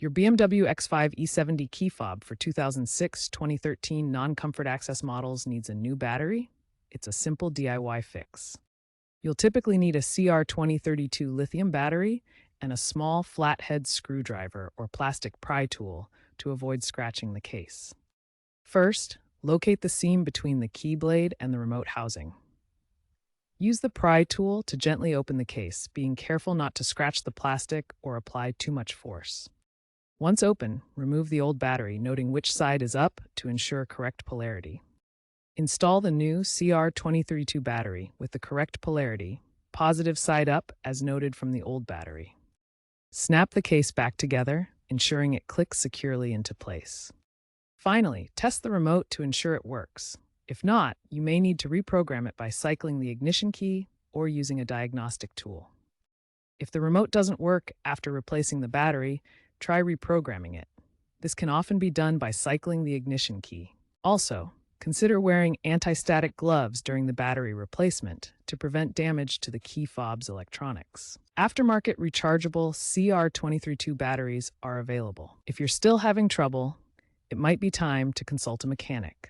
Your BMW X5 E70 key fob for 2006-2013 non-comfort access models needs a new battery? It's a simple DIY fix. You'll typically need a CR2032 lithium battery and a small flathead screwdriver or plastic pry tool to avoid scratching the case. First, locate the seam between the key blade and the remote housing. Use the pry tool to gently open the case, being careful not to scratch the plastic or apply too much force. Once open, remove the old battery, noting which side is up to ensure correct polarity. Install the new CR2032 battery with the correct polarity, positive side up as noted from the old battery. Snap the case back together, ensuring it clicks securely into place. Finally, test the remote to ensure it works. If not, you may need to reprogram it by cycling the ignition key or using a diagnostic tool. If the remote doesn't work after replacing the battery, try reprogramming it. This can often be done by cycling the ignition key. Also, consider wearing anti-static gloves during the battery replacement to prevent damage to the key fob's electronics. Aftermarket rechargeable CR2032 batteries are available. If you're still having trouble, it might be time to consult a mechanic.